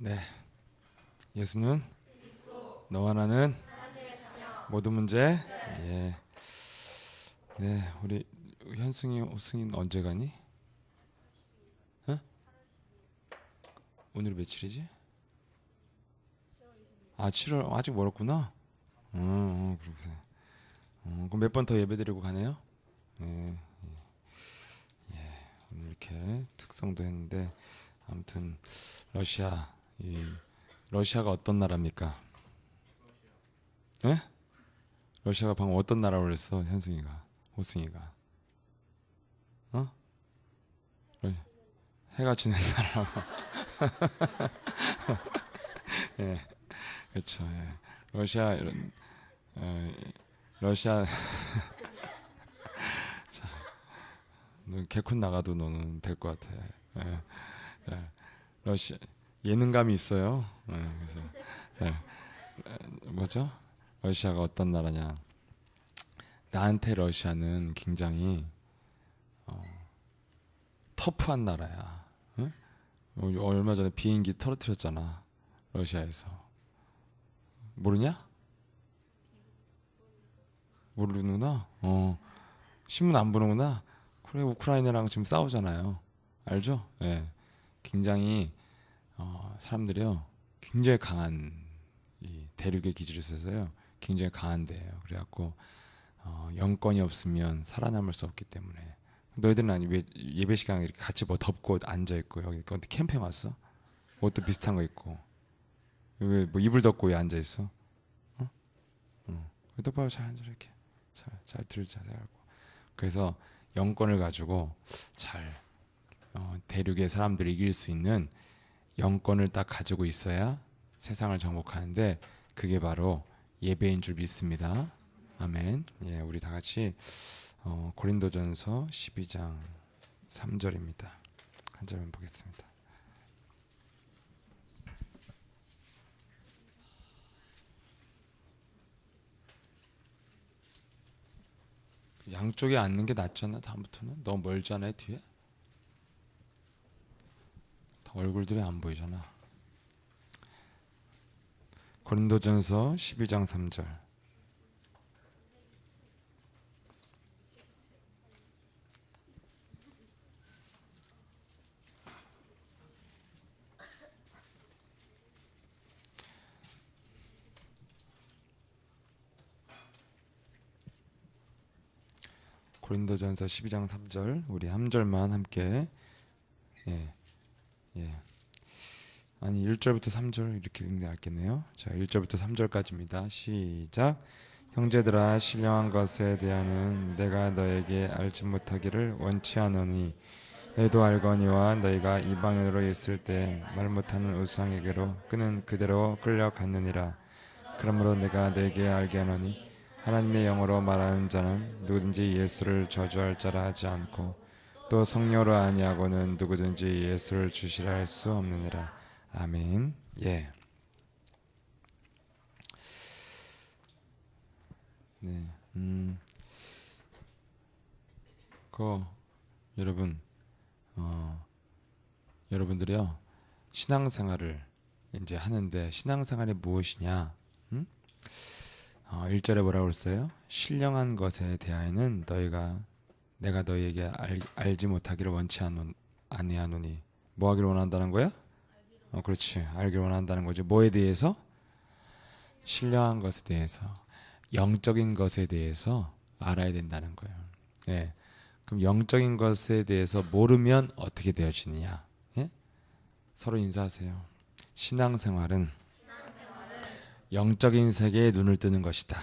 네, 예수는 너와 나는 모든 문제. 예, 네, 우리 현승이, 호승이는 언제 가니? 어? 오늘 며칠이지? 아, 7월 아직 멀었구나. 그렇구나. 그럼 몇 번 더 예배드리고 가네요? 예, 오늘 이렇게 특성도 했는데 아무튼 러시아, 이 러시아가 어떤 나라입니까? 예? 러시아가 방금 어떤 나라로 그랬어, 현승이가, 호승이가? 어? 러- 해가 지는 나라고. 예, 그렇죠. 예. 러시아, 어, 러시아, 너 개콘 나가도 너는 될 것 같아. 예, 예. 러시아 예능감이 있어요. 예, 그래서 뭐죠? 러시아가 어떤 나라냐? 나한테 러시아는 굉장히 터프한 나라야. 응? 얼마 전에 비행기 떨어뜨렸잖아. 러시아에서. 모르냐? 모르는구나. 신문 안 보는구나. 그래, 우크라이나랑 지금 싸우잖아요. 알죠? 예. 굉장히 사람들이요, 굉장히 강한, 이 대륙의 기질이 있어서요, 굉장히 강한 데예요. 그래갖고 영권이 없으면 살아남을 수 없기 때문에. 너희들은 아니 왜 예배 시간에 이렇게 같이 뭐 덮고 앉아 있고, 여기 어디 캠핑 왔어? 옷도 비슷한 거 입고 왜 뭐 이불 덮고 왜 앉아 있어? 어? 똑바로 잘 앉아, 이렇게 잘 들자 하고. 그래서 영권을 가지고 잘 대륙의 사람들을 이길 수 있는 영권을 딱 가지고 있어야 세상을 정복하는데, 그게 바로 예배인 줄 믿습니다. 아멘. 예, 우리 다 같이 고린도전서 12장 3절입니다. 한 절만 보겠습니다. 양쪽에 앉는 게 낫잖아. 다음부터는 너무 멀잖아요, 뒤에. 얼굴들이 안 보이잖아. 고린도전서 12장 3절. 고린도전서 12장 3절, 우리 한 절만 함께. 예, 예. 아니 1절부터 3절 이렇게 읽는 게 낫겠네요. 자, 1절부터 3절까지입니다. 시작. 형제들아, 신령한 것에 대하여는 내가 너에게 알지 못하기를 원치 않으니 너희도 알거니와 너희가 이방인으로 있을 때 말 못하는 우상에게로 그는 그대로 끌려갔느니라. 그러므로 내가 너에게 알게 하노니 하나님의 영으로 말하는 자는 누구든지 예수를 저주할 자라 하지 않고, 또 성령으로 아니하고는 누구든지 예수를 주시라 할 수 없느니라. 아멘. 예. 네. 여러분, 여러분들이요, 신앙생활을 이제 하는데 신앙생활이 무엇이냐? 1절에 뭐라고 했어요? 신령한 것에 대하여는 내가 너희에게 알지 못하기를 원치 아니하노니. 뭐 하기를 원한다는 거야? 그렇지. 알기를 원한다는 거지. 뭐에 대해서? 신령한 것에 대해서, 영적인 것에 대해서 알아야 된다는 거예요. 예. 그럼 영적인 것에 대해서 모르면 어떻게 되어지느냐? 예? 서로 인사하세요. 신앙생활은 영적인 세계에 눈을 뜨는 것이다.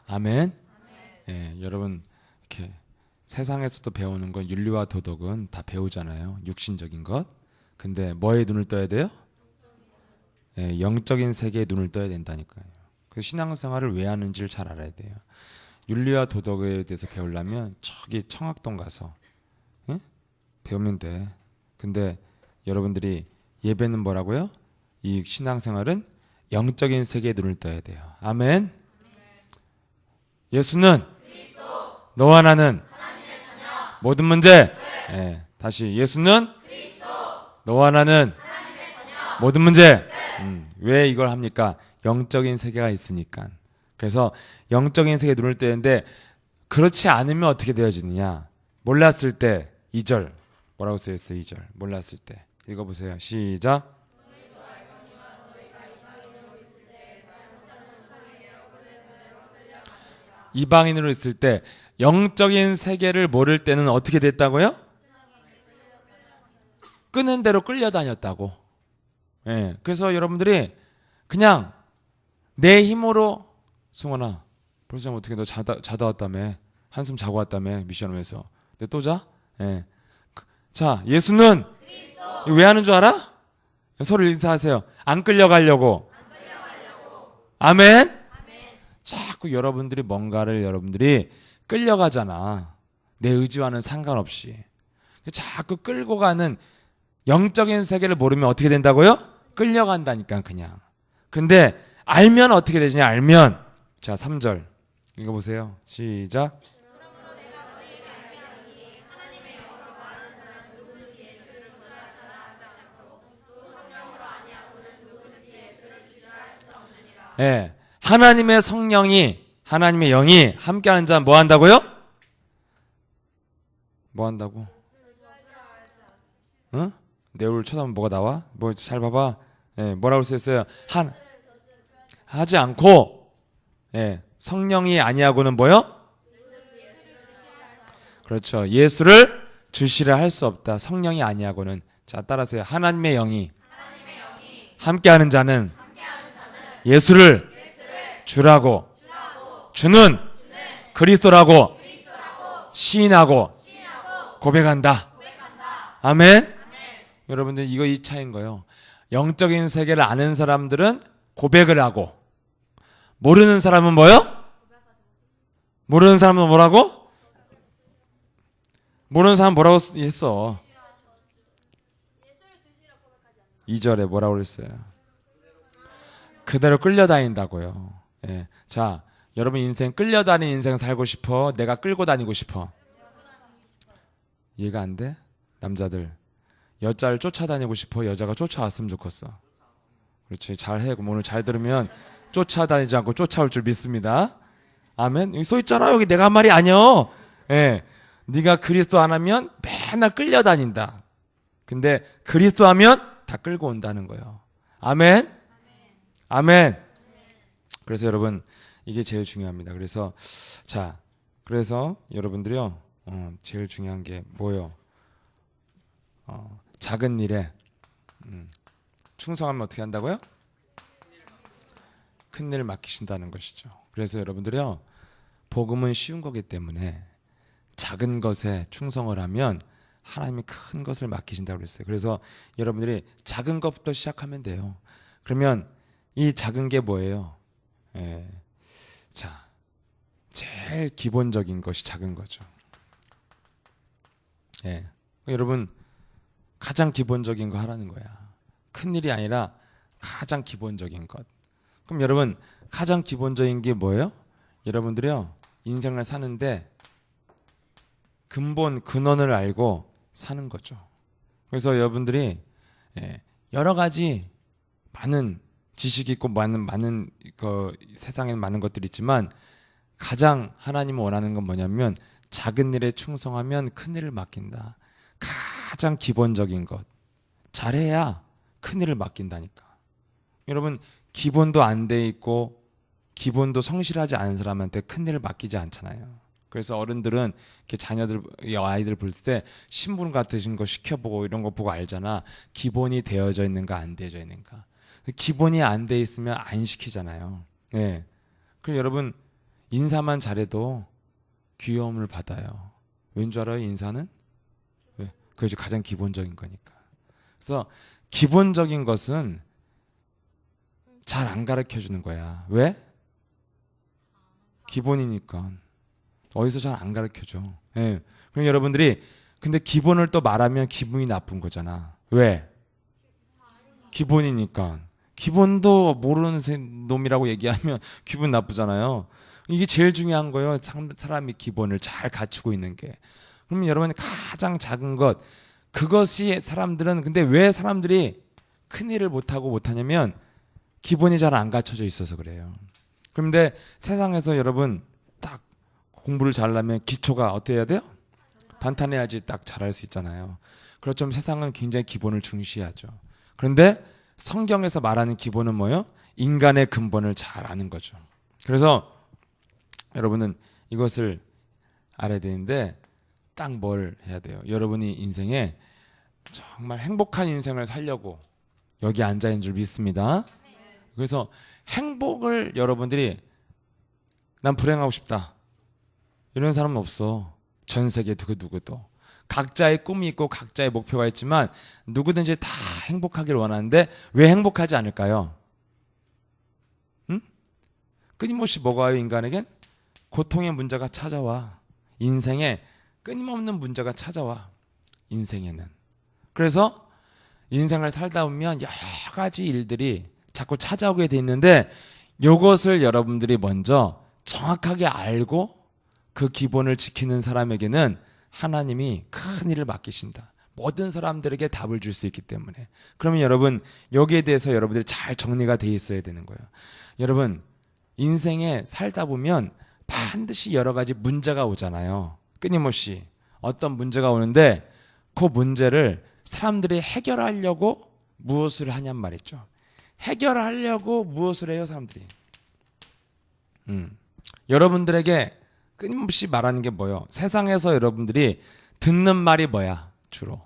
아멘. 예, 여러분, 이렇게 세상에서도 배우는 건, 윤리와 도덕은 다 배우잖아요. 육신적인 것. 근데 뭐에 눈을 떠야 돼요? 예, 영적인 세계에 눈을 떠야 된다니까요. 그 신앙생활을 왜 하는지를 잘 알아야 돼요. 윤리와 도덕에 대해서 배우려면 저기 청학동 가서, 예? 배우면 돼. 근데 여러분들이 예배는 뭐라고요? 이 신앙생활은 영적인 세계에 눈을 떠야 돼요. 아멘. 예수는 너와 나는 모든 문제. 예, 다시, 예수는 너와 나는 모든 문제. 왜 이걸 합니까? 영적인 세계가 있으니까. 그래서 영적인 세계에 눈을 뜨는데 그렇지 않으면 어떻게 되어지느냐? 몰랐을 때 2절 뭐라고 쓰였어요? 2절 몰랐을 때 읽어보세요. 시작. 이방인으로 있을 때 영적인 세계를 모를 때는 어떻게 됐다고요? 끄는 대로 끌려다녔다고. 예, 그래서 여러분들이 그냥 내 힘으로 승원아 벌써 어떻게 너 자다 왔다며 한숨 자고 왔다며 미션 오면서 근데 또 자? 예. 자 예수는 왜 하는 줄 알아? 서로 인사하세요. 안 끌려가려고. 아멘. 자꾸 여러분들이 뭔가를 여러분들이 끌려가잖아. 내 의지와는 상관없이 자꾸 끌고 가는 영적인 세계를 모르면 어떻게 된다고요? 끌려간다니까 그냥. 근데 알면 어떻게 되지냐? 알면 자 3절 읽어보세요. 시작. 예, 하나님의 성령이 하나님의 영이 함께하는 자 뭐 한다고요? 뭐 한다고? 응? 내 얼굴 쳐다보면 뭐가 나와? 뭐 잘 봐봐. 예, 뭐라고 쓰였어요? 하지 않고 예, 성령이 아니하고는 뭐요? 그렇죠. 예수를 주시라 할 수 없다. 성령이 아니하고는. 자 따라서요. 하나님의 영이 함께하는 자는 예수를 주라고 주는 그리스도라고 시인하고 고백한다. 아멘. 여러분들 이거 이 차이인 거예요. 영적인 세계를 아는 사람들은 고백을 하고 모르는 사람은 뭐요? 모르는 사람은 뭐라고? 모르는 사람은 뭐라고 했어? 2절에 뭐라고 그랬어요? 그대로 끌려다닌다고요. 예. 자, 여러분 인생 끌려다니는 인생 살고 싶어? 내가 끌고 다니고 싶어? 이해가 안 돼? 남자들 여자를 쫓아다니고 싶어? 여자가 쫓아왔으면 좋겠어. 그렇지. 잘해. 그럼 오늘 잘 들으면 쫓아다니지 않고 쫓아올 줄 믿습니다. 아멘. 여기 써 있잖아. 여기 내가 한 말이 아니여. 예. 네가 그리스도 안 하면 맨날 끌려다닌다. 근데 그리스도 하면 다 끌고 온다는 거예요. 아멘. 아멘. 그래서 여러분 이게 제일 중요합니다. 그래서 자, 그래서 여러분들이요, 제일 중요한 게 뭐요? 작은 일에 충성하면 어떻게 한다고요? 큰 일을 맡기신다는 것이죠. 그래서 여러분들이요, 복음은 쉬운 거기 때문에 작은 것에 충성을 하면 하나님이 큰 것을 맡기신다고 그랬어요. 그래서 여러분들이 작은 것부터 시작하면 돼요. 그러면 이 작은 게 뭐예요? 예. 자, 제일 기본적인 것이 작은 거죠. 예. 여러분 가장 기본적인 거 하라는 거야. 큰 일이 아니라 가장 기본적인 것. 그럼 여러분 가장 기본적인 게 뭐예요? 여러분들이요, 인생을 사는데 근본 근원을 알고 사는 거죠. 그래서 여러분들이 여러 가지 많은 지식이 있고 많은 세상에는 많은 것들이 있지만 가장 하나님이 원하는 건 뭐냐면 작은 일에 충성하면 큰 일을 맡긴다. 가장 기본적인 것 잘해야 큰 일을 맡긴다니까. 여러분 기본도 안 돼 있고 기본도 성실하지 않은 사람한테 큰 일을 맡기지 않잖아요. 그래서 어른들은 이렇게 자녀들, 아이들 볼 때 신분 같으신 거 시켜보고 이런 거 보고 알잖아. 기본이 되어져 있는가 안 되어져 있는가. 기본이 안 돼 있으면 안 시키잖아요. 네. 그리고 여러분 인사만 잘해도 귀여움을 받아요. 왠 줄 알아요? 인사는? 왜? 그게 가장 기본적인 거니까. 그래서 기본적인 것은 잘 안 가르쳐 주는 거야. 왜? 기본이니까. 어디서 잘 안 가르쳐 줘. 예. 그럼 여러분들이 근데 기본을 또 말하면 기분이 나쁜 거잖아. 왜? 기본이니까. 기본도 모르는 놈이라고 얘기하면 기분 나쁘잖아요. 이게 제일 중요한 거예요. 사람이 기본을 잘 갖추고 있는 게. 그러면 여러분이 가장 작은 것, 그것이 사람들은 근데 왜 사람들이 큰 일을 못하냐면 기본이 잘 안 갖춰져 있어서 그래요. 그런데 세상에서 여러분 딱 공부를 잘하려면 기초가 어떻게 해야 돼요? 단단해야지 딱 잘할 수 있잖아요. 그렇지만 세상은 굉장히 기본을 중시하죠. 그런데 성경에서 말하는 기본은 뭐예요? 인간의 근본을 잘 아는 거죠. 그래서 여러분은 이것을 알아야 되는데 딱 뭘 해야 돼요? 여러분이 인생에 정말 행복한 인생을 살려고 여기 앉아 있는 줄 믿습니다. 그래서 행복을 여러분들이 난 불행하고 싶다 이런 사람은 없어. 전 세계 그 누구도 각자의 꿈이 있고 각자의 목표가 있지만 누구든지 다 행복하기를 원하는데 왜 행복하지 않을까요? 응? 끊임없이 뭐가 와요? 인간에겐 고통의 문제가 찾아와. 인생에 끊임없는 문제가 찾아와. 인생에는. 그래서 인생을 살다 보면 여러 가지 일들이 자꾸 찾아오게 돼 있는데 이것을 여러분들이 먼저 정확하게 알고 그 기본을 지키는 사람에게는 하나님이 큰 일을 맡기신다. 모든 사람들에게 답을 줄 수 있기 때문에. 그러면 여러분 여기에 대해서 여러분들이 잘 정리가 돼 있어야 되는 거예요. 여러분 인생에 살다 보면 반드시 여러 가지 문제가 오잖아요. 끊임없이 어떤 문제가 오는데 그 문제를 사람들이 해결하려고 무엇을 하냔 말이죠. 해결하려고 무엇을 해요 사람들이? 여러분들에게 끊임없이 말하는 게 뭐예요? 세상에서 여러분들이 듣는 말이 뭐야? 주로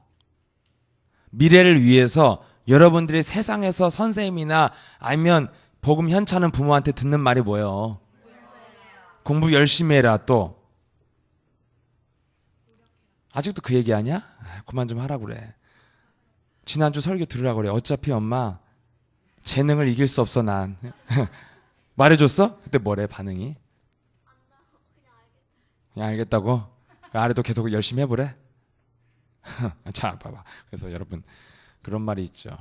미래를 위해서 여러분들이 세상에서 선생님이나 아니면 복음 현찮은 부모한테 듣는 말이 뭐예요? 공부 열심히 해라. 또 아직도 그 얘기하냐? 그만 좀 하라고 그래. 지난주 설교 들으라고 그래. 어차피 엄마 재능을 이길 수 없어 난. 말해줬어? 그때 뭐래 반응이? 그냥 알겠다고? 아래도 계속 열심히 해보래? 자 봐봐. 그래서 여러분 그런 말이 있죠.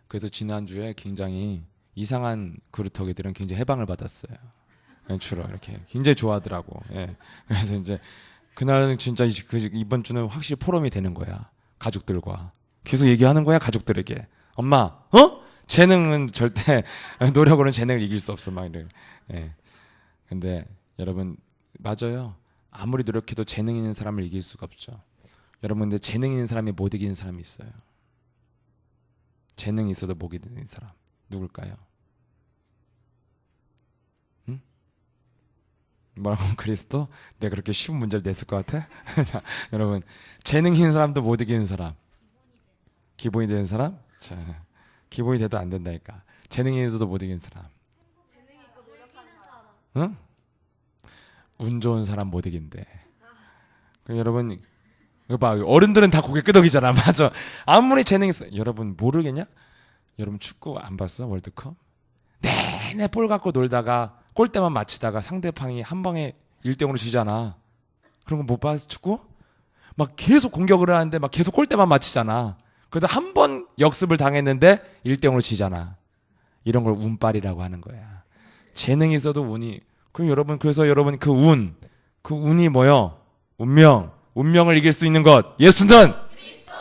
그래서 지난주에 굉장히 이상한 그루터기들은 굉장히 해방을 받았어요. 주로 이렇게 굉장히 좋아하더라고. 예. 그래서 이제 그날은 진짜 이번 주는 확실히 포럼이 되는 거야. 가족들과 계속 얘기하는 거야. 가족들에게 엄마 재능은 절대 노력으로는 재능을 이길 수 없어 막 이래. 예. 근데 여러분 맞아요. 아무리 노력해도 재능 있는 사람을 이길 수가 없죠. 여러분 근데 재능 있는 사람이 못 이기는 사람이 있어요. 재능이 있어도 못 이기는 사람 누굴까요? 응? 뭐라고? 그리스도? 내가 그렇게 쉬운 문제를 냈을 것 같아? 자, 여러분 재능 있는 사람도 못 이기는 사람 기본이 되는 사람? 자, 기본이 돼도 안 된다니까. 재능이 있어도 못 이기는 사람. 응? 운 좋은 사람 못 이긴대. 여러분 이거 봐. 어른들은 다 고개 끄덕이잖아. 맞아. 아무리 재능이 있어. 여러분 모르겠냐? 여러분 축구 안 봤어? 월드컵? 내내 볼 갖고 놀다가 골대만 맞히다가 상대방이 한 방에 1대0으로 지잖아. 그런 거 못 봤어? 축구? 막 계속 공격을 하는데 막 계속 골대만 맞히잖아. 그래도 한 번 역습을 당했는데 1대0으로 지잖아. 이런 걸 운빨이라고 하는 거야. 재능이 있어도 운이. 그럼 여러분 그래서 여러분 그 운이 뭐요? 운명을 이길 수 있는 것 예수는 그리스도.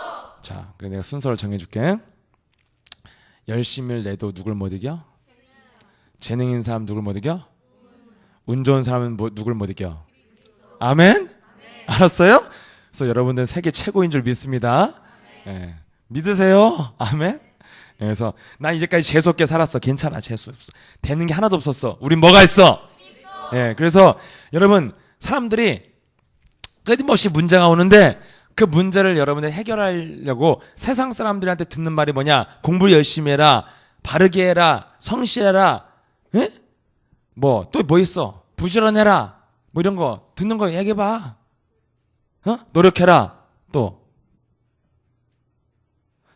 자, 그래서 내가 순서를 정해줄게. 열심을 내도 누굴 못 이겨? 재능 있는 사람 누굴 못 이겨? 운 좋은 사람은 누굴 못 이겨? 아멘? 알았어요? 그래서 여러분들은 세계 최고인 줄 믿습니다. 네. 믿으세요? 아멘? 그래서 난 이제까지 재수없게 살았어. 괜찮아. 재수없어. 되는 게 하나도 없었어. 우린 뭐가 있어? 예, 그래서 여러분 사람들이 끊임없이 문제가 오는데 그 문제를 여러분들 해결하려고 세상 사람들한테 듣는 말이 뭐냐? 공부 열심히 해라, 바르게 해라, 성실해라, 예? 뭐 또 뭐 있어? 부지런해라, 뭐 이런 거 듣는 거 얘기해봐. 노력해라. 또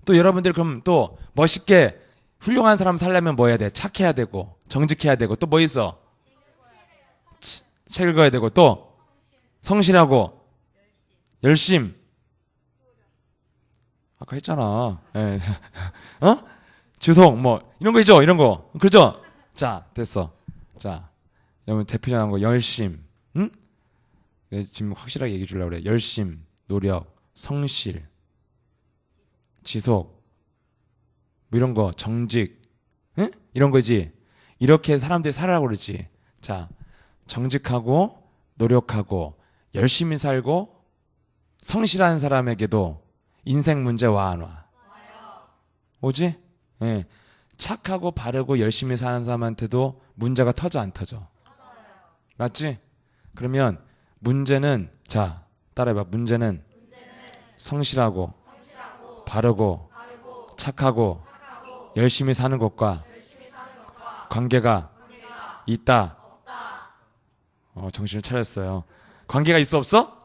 여러분들 그럼 또 멋있게 훌륭한 사람 살려면 뭐 해야 돼? 착해야 되고 정직해야 되고 또 뭐 있어? 책 읽어야 되고 또 성실하고 열심. 아까 했잖아. 예. 주송 뭐 이런 거 있죠. 이런 거 그렇죠. 자 됐어. 자 여러분 대표적인 거 열심. 응? 네, 지금 확실하게 얘기해 주려고 그래. 열심, 노력, 성실, 지속, 뭐 이런 거, 정직, 응? 이런 거지. 이렇게 사람들이 살아라고 그러지. 자, 정직하고 노력하고 열심히 살고 성실한 사람에게도 인생 문제 와 안 와? 오지? 예. 착하고 바르고 열심히 사는 사람한테도 문제가 터져 안 터져? 맞지? 그러면 문제는, 자, 따라해봐. 문제는 성실하고 바르고 착하고 열심히 사는 것과 관계가 있다. 정신을 차렸어요. 관계가 있어 없어?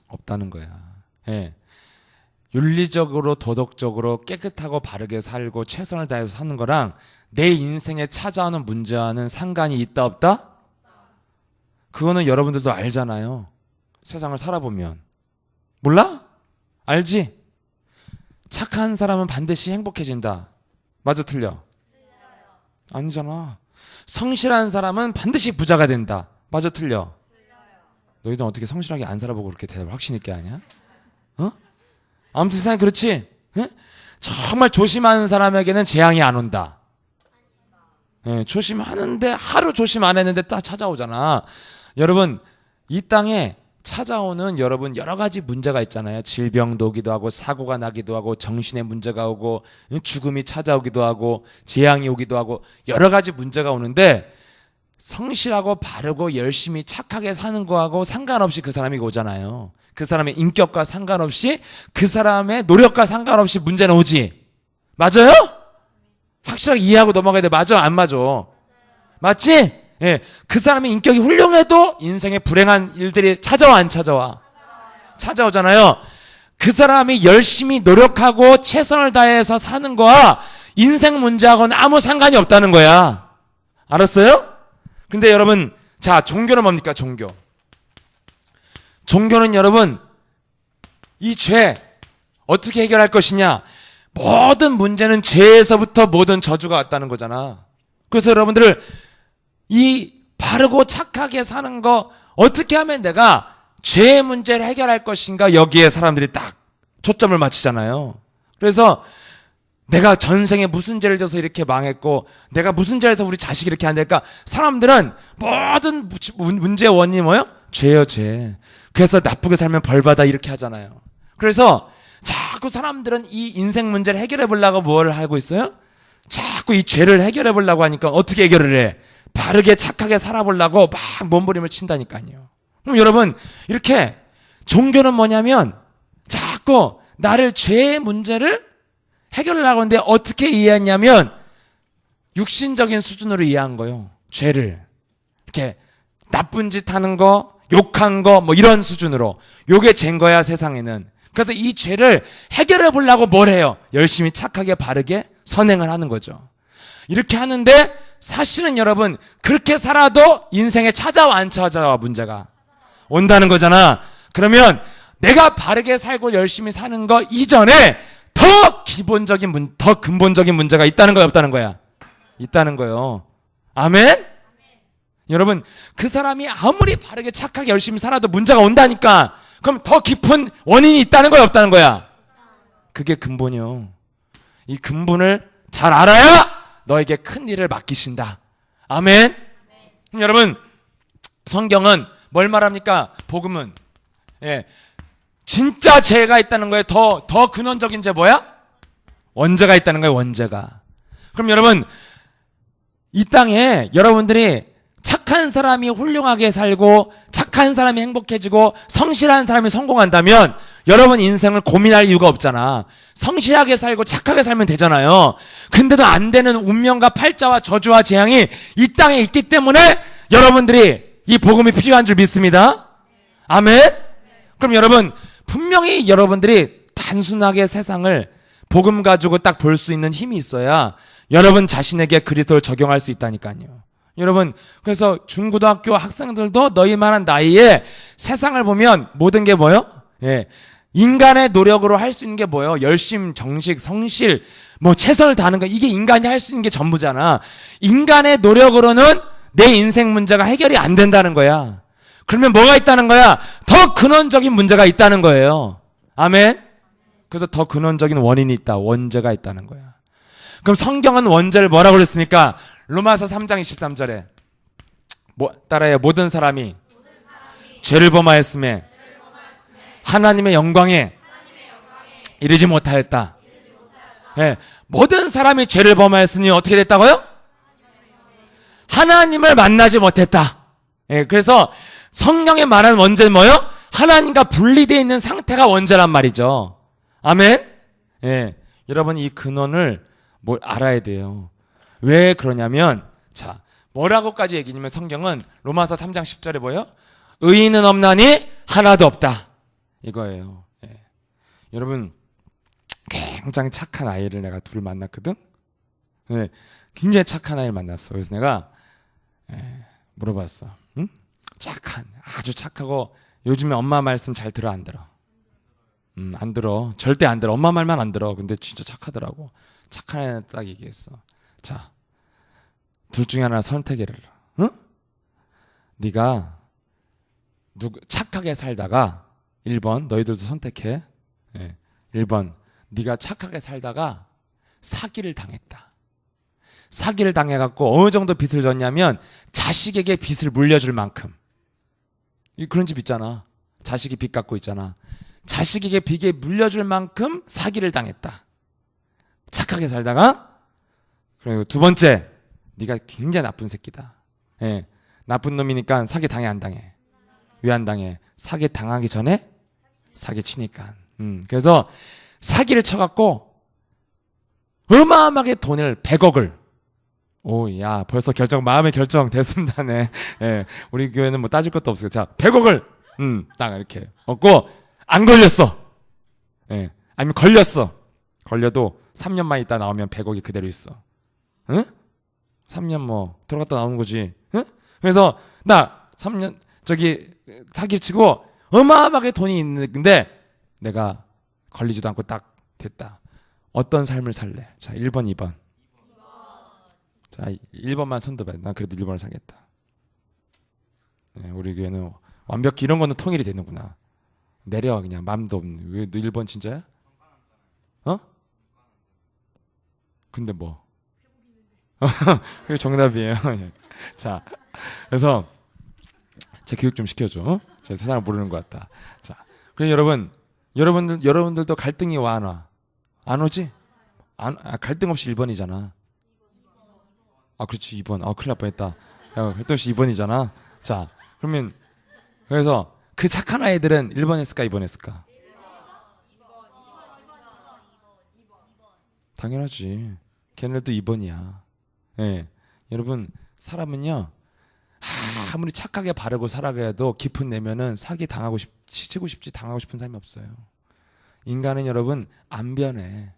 없다는 거야. 예. 윤리적으로 도덕적으로 깨끗하고 바르게 살고 최선을 다해서 사는 거랑 내 인생에 찾아오는 문제와는 상관이 있다 없다? 그거는 여러분들도 알잖아요. 세상을 살아보면. 몰라? 알지? 착한 사람은 반드시 행복해진다. 맞아 틀려? 아니잖아. 성실한 사람은 반드시 부자가 된다. 맞아 틀려? 너희들 어떻게 성실하게 안 살아보고 그렇게 대답을 확신 있게 하냐? 어? 아무튼 세상에 그렇지? 에? 정말 조심하는 사람에게는 재앙이 안 온다. 예, 조심하는데 하루 조심 안 했는데 딱 찾아오잖아. 여러분 이 땅에 찾아오는 여러분 여러 가지 문제가 있잖아요. 질병도 오기도 하고 사고가 나기도 하고 정신의 문제가 오고 죽음이 찾아오기도 하고 재앙이 오기도 하고 여러 가지 문제가 오는데 성실하고 바르고 열심히 착하게 사는 거하고 상관없이 그 사람이 오잖아요. 그 사람의 인격과 상관없이 그 사람의 노력과 상관없이 문제는 오지. 맞아요? 확실하게 이해하고 넘어가야 돼. 맞아? 안 맞아? 맞지? 예. 그 사람의 인격이 훌륭해도 인생에 불행한 일들이 찾아와 안 찾아와? 찾아오잖아요. 그 사람이 열심히 노력하고 최선을 다해서 사는 거와 인생 문제하고는 아무 상관이 없다는 거야. 알았어요? 근데 여러분, 자, 종교는 뭡니까? 종교는 여러분, 이 죄 어떻게 해결할 것이냐? 모든 문제는 죄에서부터 모든 저주가 왔다는 거잖아. 그래서 여러분들을 이 바르고 착하게 사는 거 어떻게 하면 내가 죄의 문제를 해결할 것인가? 여기에 사람들이 딱 초점을 맞추잖아요. 그래서 내가 전생에 무슨 죄를 져서 이렇게 망했고 내가 무슨 죄를 해서 우리 자식이 이렇게 안 될까? 사람들은 모든 문제의 원인이 뭐예요? 죄요, 죄. 그래서 나쁘게 살면 벌받아 이렇게 하잖아요. 그래서 자꾸 사람들은 이 인생 문제를 해결해 보려고 뭘 하고 있어요? 자꾸 이 죄를 해결해 보려고 하니까 어떻게 해결을 해? 바르게 착하게 살아보려고 막 몸부림을 친다니까요. 그럼 여러분 이렇게 종교는 뭐냐면 자꾸 나를 죄의 문제를 해결하려고 하는데 어떻게 이해했냐면 육신적인 수준으로 이해한 거예요. 죄를 이렇게 나쁜 짓 하는 거, 욕한 거 뭐 이런 수준으로. 요게 죄인 거야 세상에는. 그래서 이 죄를 해결해 보려고 뭘 해요? 열심히 착하게 바르게 선행을 하는 거죠. 이렇게 하는데 사실은 여러분 그렇게 살아도 인생에 찾아와 안 찾아와 문제가 온다는 거잖아. 그러면 내가 바르게 살고 열심히 사는 거 이전에 더 기본적인 더 근본적인 문제가 있다는 거야 없다는 거야? 있다는 거예요. 아멘? 여러분 그 사람이 아무리 바르게 착하게 열심히 살아도 문제가 온다니까. 그럼 더 깊은 원인이 있다는 거야 없다는 거야? 그게 근본이요. 이 근본을 잘 알아야 너에게 큰 일을 맡기신다. 아멘? 그럼 여러분 성경은 뭘 말합니까? 복음은 예, 진짜 죄가 있다는 거예요. 더 근원적인 죄 뭐야? 원죄가 있다는 거예요. 원죄가. 그럼 여러분 이 땅에 여러분들이 착한 사람이 훌륭하게 살고 착한 사람이 행복해지고 성실한 사람이 성공한다면 여러분 인생을 고민할 이유가 없잖아. 성실하게 살고 착하게 살면 되잖아요. 근데도 안 되는 운명과 팔자와 저주와 재앙이 이 땅에 있기 때문에 여러분들이 이 복음이 필요한 줄 믿습니다. 아멘? 그럼 여러분 분명히 여러분들이 단순하게 세상을 복음 가지고 딱 볼 수 있는 힘이 있어야 여러분 자신에게 그리스도를 적용할 수 있다니까요. 여러분 그래서 중고등학교 학생들도 너희만한 나이에 세상을 보면 모든 게 뭐요? 예, 인간의 노력으로 할 수 있는 게 뭐요? 열심, 정식, 성실, 뭐 최선을 다하는 거 이게 인간이 할 수 있는 게 전부잖아. 인간의 노력으로는 내 인생 문제가 해결이 안 된다는 거야. 그러면 뭐가 있다는 거야? 더 근원적인 문제가 있다는 거예요. 아멘. 그래서 더 근원적인 원인이 있다. 원죄가 있다는 거야. 그럼 성경은 원죄를 뭐라고 그랬습니까? 로마서 3장 23절에 따라해. 모든 사람이 죄를 범하였음에 하나님의 영광에 이르지 못하였다. 네. 모든 사람이 죄를 범하였으니 어떻게 됐다고요? 하나님을 만나지 못했다. 네. 그래서 성경에 말하는 원죄는 뭐예요? 하나님과 분리되어 있는 상태가 원죄란 말이죠. 아멘? 네. 여러분 이 근원을 알아야 돼요. 왜 그러냐면 자 뭐라고까지 얘기냐면 성경은 로마서 3장 10절에 뭐예요? 의인은 없나니 하나도 없다. 이거예요. 예. 여러분 굉장히 착한 아이를 내가 둘 만났거든. 네, 굉장히 착한 아이를 만났어. 그래서 내가 물어봤어. 응? 아주 착하고 요즘에 엄마 말씀 잘 들어 안 들어? 안 들어. 절대 안 들어. 엄마 말만 안 들어. 근데 진짜 착하더라고. 착한 애는 딱 얘기했어. 자, 둘 중에 하나 선택해라. 응? 네가 착하게 살다가 1번 너희들도 선택해. 1번 네가 착하게 살다가 사기를 당했다. 사기를 당해갖고 어느 정도 빚을 졌냐면 자식에게 빚을 물려줄 만큼. 그런 집 있잖아. 자식이 빚 갖고 있잖아. 자식에게 빚을 물려줄 만큼 사기를 당했다. 착하게 살다가. 그리고 두 번째, 네가 굉장히 나쁜 새끼다. 나쁜 놈이니까 사기 당해 안 당해? 왜 안 당해? 사기 당하기 전에 사기 치니까. 그래서 사기를 쳐갖고 어마어마하게 돈을 100억을. 오, 야, 벌써 마음의 결정 됐습니다. 네. 우리 교회는 뭐 따질 것도 없어요. 자, 100억을 딱 이렇게 얻고 안 걸렸어. 아니면 걸렸어. 걸려도 3년만 있다 나오면 100억이 그대로 있어. 응? 3년 뭐 들어갔다 나오는 거지. 응? 그래서 나 3년 사기를 치고 어마어마하게 돈이 있는데 내가 걸리지도 않고 딱 됐다. 어떤 삶을 살래? 자, 1번, 2번. 자, 1번만 손들어봐. 난 그래도 1번을 살겠다. 네, 우리 교회는 완벽히 이런 거는 통일이 되는구나. 내려 그냥 맘도 없는. 왜 너 1번 진짜야? 어? 근데 뭐? 그게 정답이에요. 자, 그래서 제 교육 좀 시켜줘. 제가 세상을 모르는 것 같다. 자, 그럼 여러분들도 갈등이 와 안 와? 안 오지? 갈등 없이 1번이잖아. 아, 그렇지 2번. 큰일 날 뻔했다. 야, 갈등 없이 2번이잖아. 자, 그러면 그래서 그 착한 아이들은 1번 했을까 2번 했을까? 당연하지. 걔네들도 2번이야. 예. 여러분 사람은요 아무리 착하게 바르고 살아가도 깊은 내면은 사기 치고 싶지 당하고 싶은 사람이 없어요. 인간은 여러분 안 변해.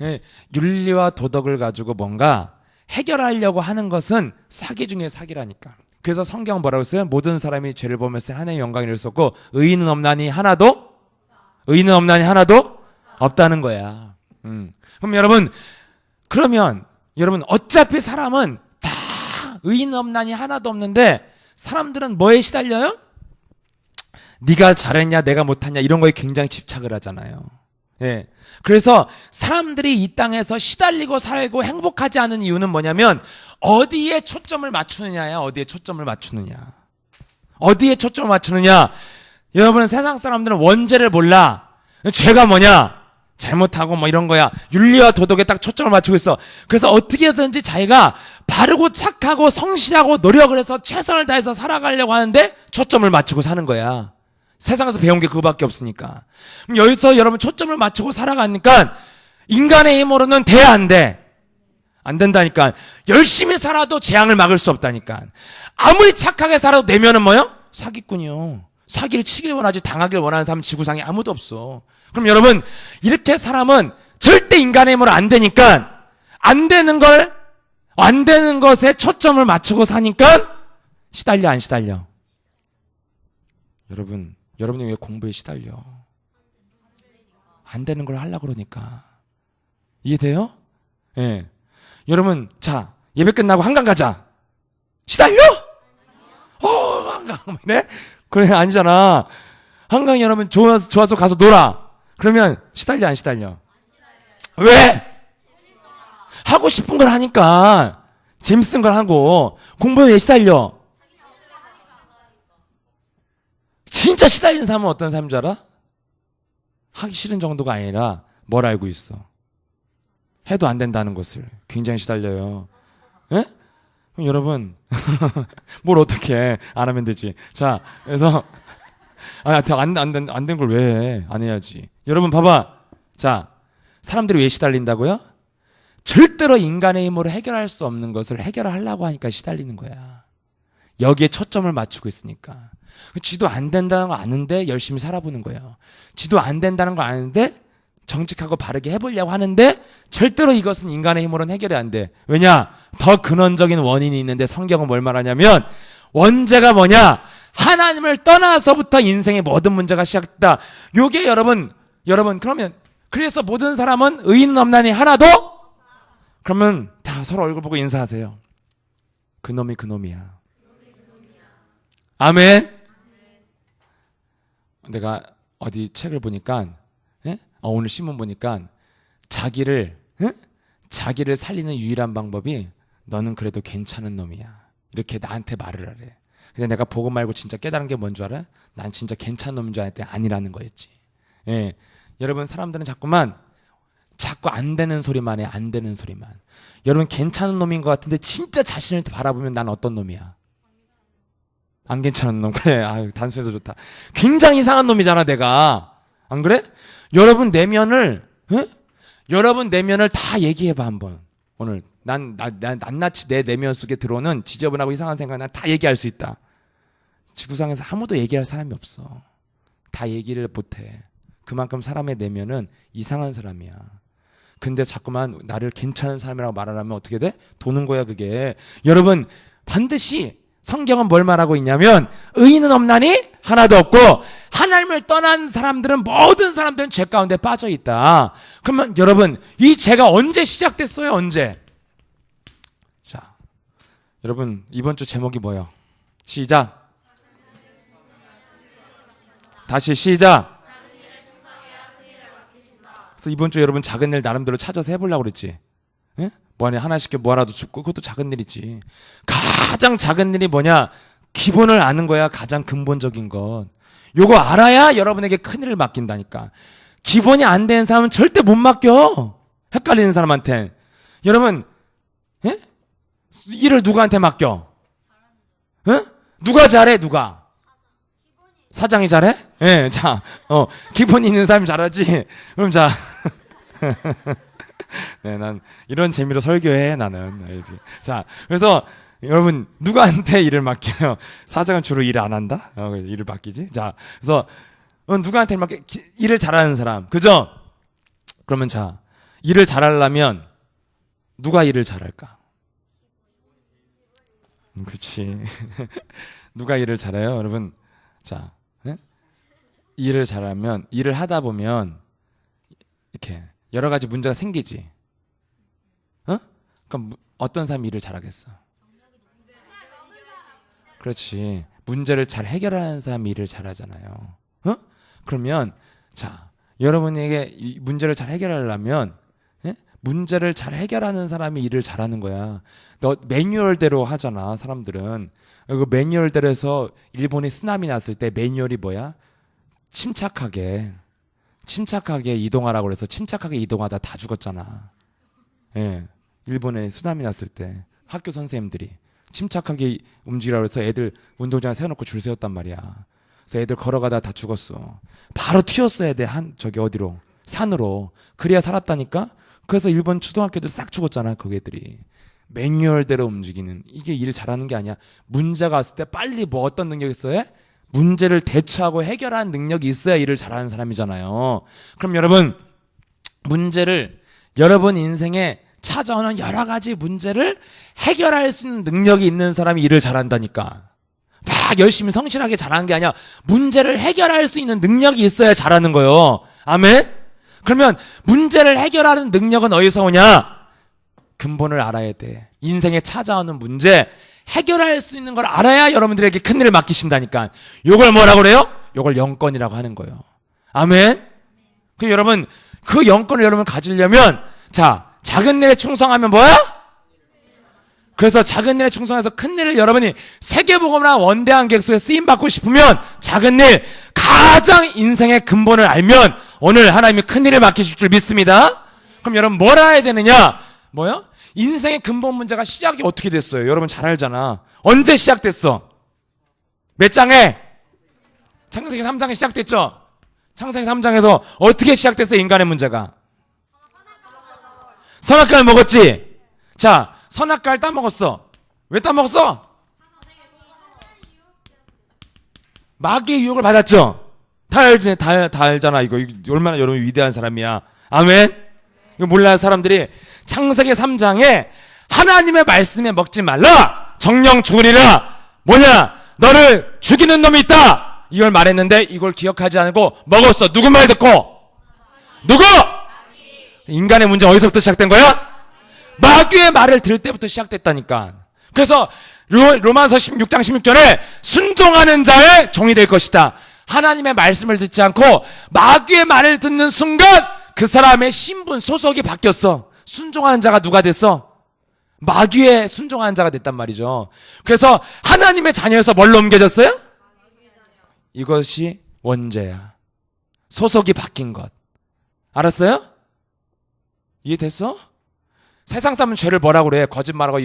예. 윤리와 도덕을 가지고 뭔가 해결하려고 하는 것은 사기 중에 사기라니까. 그래서 성경 뭐라고 했어요? 모든 사람이 죄를 범했을 때 하나님의 영광을 이룰 수 없고 의인은 없나니 하나도 없다는 거야. 그럼 여러분 어차피 사람은 다 의인 없나니 하나도 없는데 사람들은 뭐에 시달려요? 네가 잘했냐 내가 못했냐 이런 거에 굉장히 집착을 하잖아요. 예. 그래서 사람들이 이 땅에서 시달리고 살고 행복하지 않은 이유는 뭐냐면 어디에 초점을 맞추느냐야. 어디에 초점을 맞추느냐. 여러분 세상 사람들은 원죄를 몰라. 죄가 뭐냐? 잘못하고 뭐 이런 거야. 윤리와 도덕에 딱 초점을 맞추고 있어. 그래서 어떻게든지 자기가 바르고 착하고 성실하고 노력을 해서 최선을 다해서 살아가려고 하는데 초점을 맞추고 사는 거야. 세상에서 배운 게 그거밖에 없으니까. 그럼 여기서 여러분 초점을 맞추고 살아가니까 인간의 힘으로는 돼, 안 돼? 안 된다니까. 열심히 살아도 재앙을 막을 수 없다니까. 아무리 착하게 살아도 내면은 뭐요? 사기꾼이요. 사기를 치길 원하지 당하길 원하는 사람은 지구상에 아무도 없어. 그럼 여러분 이렇게 사람은 절대 인간의 힘으로 안 되니까 안 되는 것에 초점을 맞추고 사니까 시달려 안 시달려? 여러분이 왜 공부에 시달려? 안 되는 걸 하려고 그러니까. 이해돼요? 예. 여러분, 자, 예배 끝나고 한강 가자. 시달려? 한강. 그래? 그래, 아니잖아. 한강 여러분 좋아서 가서 놀아. 그러면 시달려 안 시달려? 왜? 하고 싶은 걸 하니까. 재밌은 걸 하고. 공부에 왜 시달려? 진짜 시달리는 사람은 어떤 사람인 줄 알아? 하기 싫은 정도가 아니라 뭘 알고 있어? 해도 안 된다는 것을. 굉장히 시달려요. 예? 그럼 여러분 뭘 어떻게 안 하면 되지. 자, 그래서 안 된 걸 왜 해? 안 해야지. 여러분 봐봐. 자, 사람들이 왜 시달린다고요? 절대로 인간의 힘으로 해결할 수 없는 것을 해결하려고 하니까 시달리는 거야. 여기에 초점을 맞추고 있으니까. 지도 안 된다는 거 아는데 열심히 살아보는 거예요. 지도 안 된다는 거 아는데 정직하고 바르게 해보려고 하는데 절대로 이것은 인간의 힘으로는 해결이 안 돼. 왜냐? 더 근원적인 원인이 있는데 성경은 뭘 말하냐면 원죄가 뭐냐? 하나님을 떠나서부터 인생의 모든 문제가 시작됐다. 요게 여러분 그러면 그래서 모든 사람은 의인은 없나니 하나도? 그러면 다 서로 얼굴 보고 인사하세요. 그놈이 그놈이야. 아멘. 내가 어디 책을 보니까 오늘 신문 보니까 자기를 살리는 유일한 방법이 너는 그래도 괜찮은 놈이야. 이렇게 나한테 말을 하래. 근데 내가 보고 말고 진짜 깨달은 게 뭔 줄 알아? 난 진짜 괜찮은 놈인 줄 알았더니 아니라는 거였지. 예. 여러분 사람들은 자꾸 안 되는 소리만 해. 안 되는 소리만. 여러분 괜찮은 놈인 것 같은데 진짜 자신을 바라보면 난 어떤 놈이야? 안 괜찮은 놈. 그래. 아유, 단순해서 좋다. 굉장히 이상한 놈이잖아 내가. 안 그래? 여러분 내면을 다 얘기해봐 한번. 오늘 낱낱이 내 내면 속에 들어오는 지저분하고 이상한 생각 난 다 얘기할 수 있다. 지구상에서 아무도 얘기할 사람이 없어. 다 얘기를 못해. 그만큼 사람의 내면은 이상한 사람이야. 근데 자꾸만 나를 괜찮은 사람이라고 말하려면 어떻게 돼? 도는 거야 그게. 여러분 반드시 성경은 뭘 말하고 있냐면 의인은 없나니 하나도 없고 하나님을 떠난 사람들은 모든 사람들은 죄 가운데 빠져 있다. 그러면 여러분 이 죄가 언제 시작됐어요? 언제? 자, 여러분 이번 주 제목이 뭐예요? 시작. 다시 시작. 그래서 이번 주 여러분 작은 일 나름대로 찾아서 해보려고 그랬지. 예? 뭐하냐 하나씩 뭐라도 줍고 그것도 작은 일이지. 가장 작은 일이 뭐냐? 기본을 아는 거야. 가장 근본적인 것. 요거 알아야 여러분에게 큰 일을 맡긴다니까. 기본이 안 되는 사람은 절대 못 맡겨. 헷갈리는 사람한테. 여러분 예? 일을 누구한테 맡겨? 예? 누가 잘해? 누가? 사장이 잘해? 예, 자, 기본이 있는 사람이 잘하지. 그럼 자, 네, 난 이런 재미로 설교해 나는. 알지? 자, 그래서 여러분 누구한테 일을 맡겨요? 사장은 주로 일을 안 한다. 일을 맡기지. 자, 그래서 누구한테 일을 잘하는 사람, 그죠? 그러면 자, 일을 잘하려면 누가 일을 잘할까? 그렇지. 누가 일을 잘해요, 여러분? 자. 일을 잘하면 일을 하다 보면 이렇게 여러 가지 문제가 생기지. 그럼 어떤 사람이 일을 잘하겠어? 그렇지. 문제를 잘 해결하는 사람이 일을 잘하잖아요. 그러면 자, 여러분에게 이 문제를 잘 해결하려면 문제를 잘 해결하는 사람이 일을 잘하는 거야. 너 매뉴얼대로 하잖아, 사람들은. 그 매뉴얼대로 해서 일본이 쓰나미 났을 때 매뉴얼이 뭐야? 침착하게 이동하라고 그래서 침착하게 이동하다 다 죽었잖아. 예. 일본에 쓰나미 났을 때 학교 선생님들이 침착하게 움직이라고 해서 애들 운동장에 세워놓고 줄 세웠단 말이야. 그래서 애들 걸어가다 다 죽었어. 바로 튀었어야 돼. 저기 어디로? 산으로. 그래야 살았다니까? 그래서 일본 초등학교들 싹 죽었잖아. 그 애들이. 매뉴얼대로 움직이는. 이게 일을 잘하는 게 아니야. 문제가 왔을 때 빨리 뭐 어떤 능력이 있어야 해? 문제를 대처하고 해결하는 능력이 있어야 일을 잘하는 사람이잖아요. 그럼 여러분 문제를 여러분 인생에 찾아오는 여러 가지 문제를 해결할 수 있는 능력이 있는 사람이 일을 잘한다니까. 막 열심히 성실하게 잘하는 게 아니야. 문제를 해결할 수 있는 능력이 있어야 잘하는 거예요. 아멘? 그러면 문제를 해결하는 능력은 어디서 오냐? 근본을 알아야 돼. 인생에 찾아오는 문제 해결할 수 있는 걸 알아야 여러분들에게 큰 일을 맡기신다니까. 요걸 뭐라고 그래요? 요걸 영권이라고 하는 거예요. 아멘? 그 여러분 그 영권을 여러분 가지려면 자 작은 일에 충성하면 뭐야? 그래서 작은 일에 충성해서 큰 일을 여러분이 세계복음이나 원대한 객수에 쓰임받고 싶으면 작은 일 가장 인생의 근본을 알면 오늘 하나님이 큰 일을 맡기실 줄 믿습니다. 그럼 여러분 뭘 알아야 되느냐? 뭐요? 인생의 근본 문제가 시작이 어떻게 됐어요? 여러분 잘 알잖아. 언제 시작됐어? 몇 장에? 창세기 3장에 시작됐죠? 창세기 3장에서 어떻게 시작됐어? 인간의 문제가 선악과를 먹었지? 자, 선악과를 따먹었어. 왜 따먹었어? 마귀의 유혹을 받았죠? 다 알잖아. 이거 얼마나 여러분 위대한 사람이야. 아멘? 이거 몰라요 사람들이. 창세기 3장에 하나님의 말씀에 먹지 말라. 정령 죽으리라. 뭐냐? 너를 죽이는 놈이 있다. 이걸 말했는데 이걸 기억하지 않고 먹었어. 누구 말 듣고? 누구? 인간의 문제 어디서부터 시작된 거야? 마귀의 말을 들을 때부터 시작됐다니까. 그래서 로마서 16장 16절에 순종하는 자의 종이 될 것이다. 하나님의 말씀을 듣지 않고 마귀의 말을 듣는 순간 그 사람의 신분 소속이 바뀌었어. 순종하는 자가 누가 됐어? 마귀에 순종하는 자가 됐단 말이죠. 그래서 하나님의 자녀에서 뭘로 옮겨졌어요? 이것이 원죄야. 소속이 바뀐 것. 알았어요? 이해됐어? 세상 사람은 죄를 뭐라고 그래? 거짓말하고,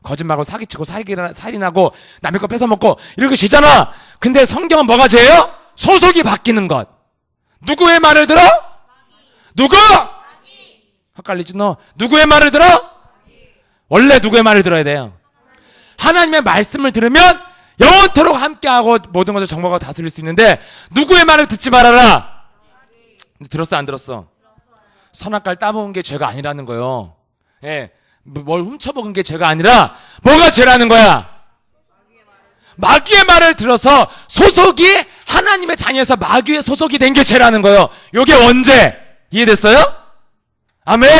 거짓말하고 사기치고 살인하고 남의 거 뺏어먹고 이렇게 죄잖아. 근데 성경은 뭐가 죄예요? 소속이 바뀌는 것. 누구의 말을 들어? 누구? 헷갈리지 너? 누구의 말을 들어? 원래 누구의 말을 들어야 돼요? 하나님의 말씀을 들으면 영원토록 함께하고 모든 것을 정복하고 다스릴 수 있는데 누구의 말을 듣지 말아라. 들었어 안 들었어? 선악과를 따먹은 게 죄가 아니라는 거예요. 예, 뭘 훔쳐먹은 게 죄가 아니라 뭐가 죄라는 거야? 마귀의 말을 들어서 소속이 하나님의 자녀에서 마귀의 소속이 된 게 죄라는 거예요. 요게 원죄. 이해됐어요? 아멘?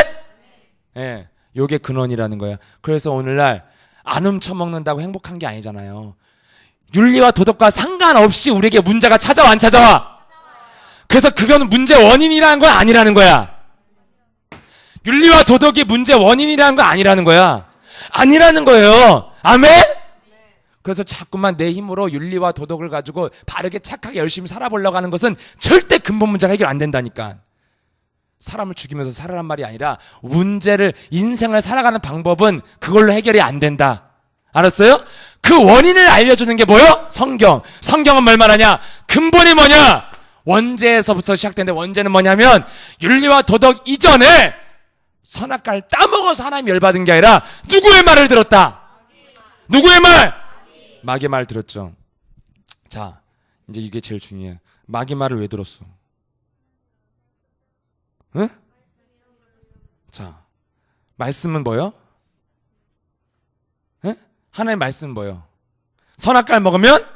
예, 요게 근원이라는 거야. 그래서 오늘날 안 훔쳐먹는다고 행복한 게 아니잖아요. 윤리와 도덕과 상관없이 우리에게 문제가 찾아와 안 찾아와? 그래서 그건 문제 원인이라는 건 아니라는 거야. 윤리와 도덕이 문제 원인이라는 건 아니라는 거야. 아니라는 거예요. 아멘? 그래서 자꾸만 내 힘으로 윤리와 도덕을 가지고 바르게 착하게 열심히 살아보려고 하는 것은 절대 근본 문제가 해결 안 된다니까. 사람을 죽이면서 살아란 말이 아니라 문제를, 인생을 살아가는 방법은 그걸로 해결이 안 된다. 알았어요? 그 원인을 알려주는 게 뭐요? 성경. 성경은 뭘 말하냐? 근본이 뭐냐? 원죄에서부터 시작되는데 원죄는 뭐냐면 윤리와 도덕 이전에 선악과를 따먹어서 하나님 열받은 게 아니라 누구의 말을 들었다? 누구의 말? 마귀의 말을 들었죠. 자, 이제 이게 제일 중요해. 마귀 말을 왜 들었어? 응? 자, 말씀은 뭐요? 응? 하나님의 말씀은 뭐요? 선악과를 먹으면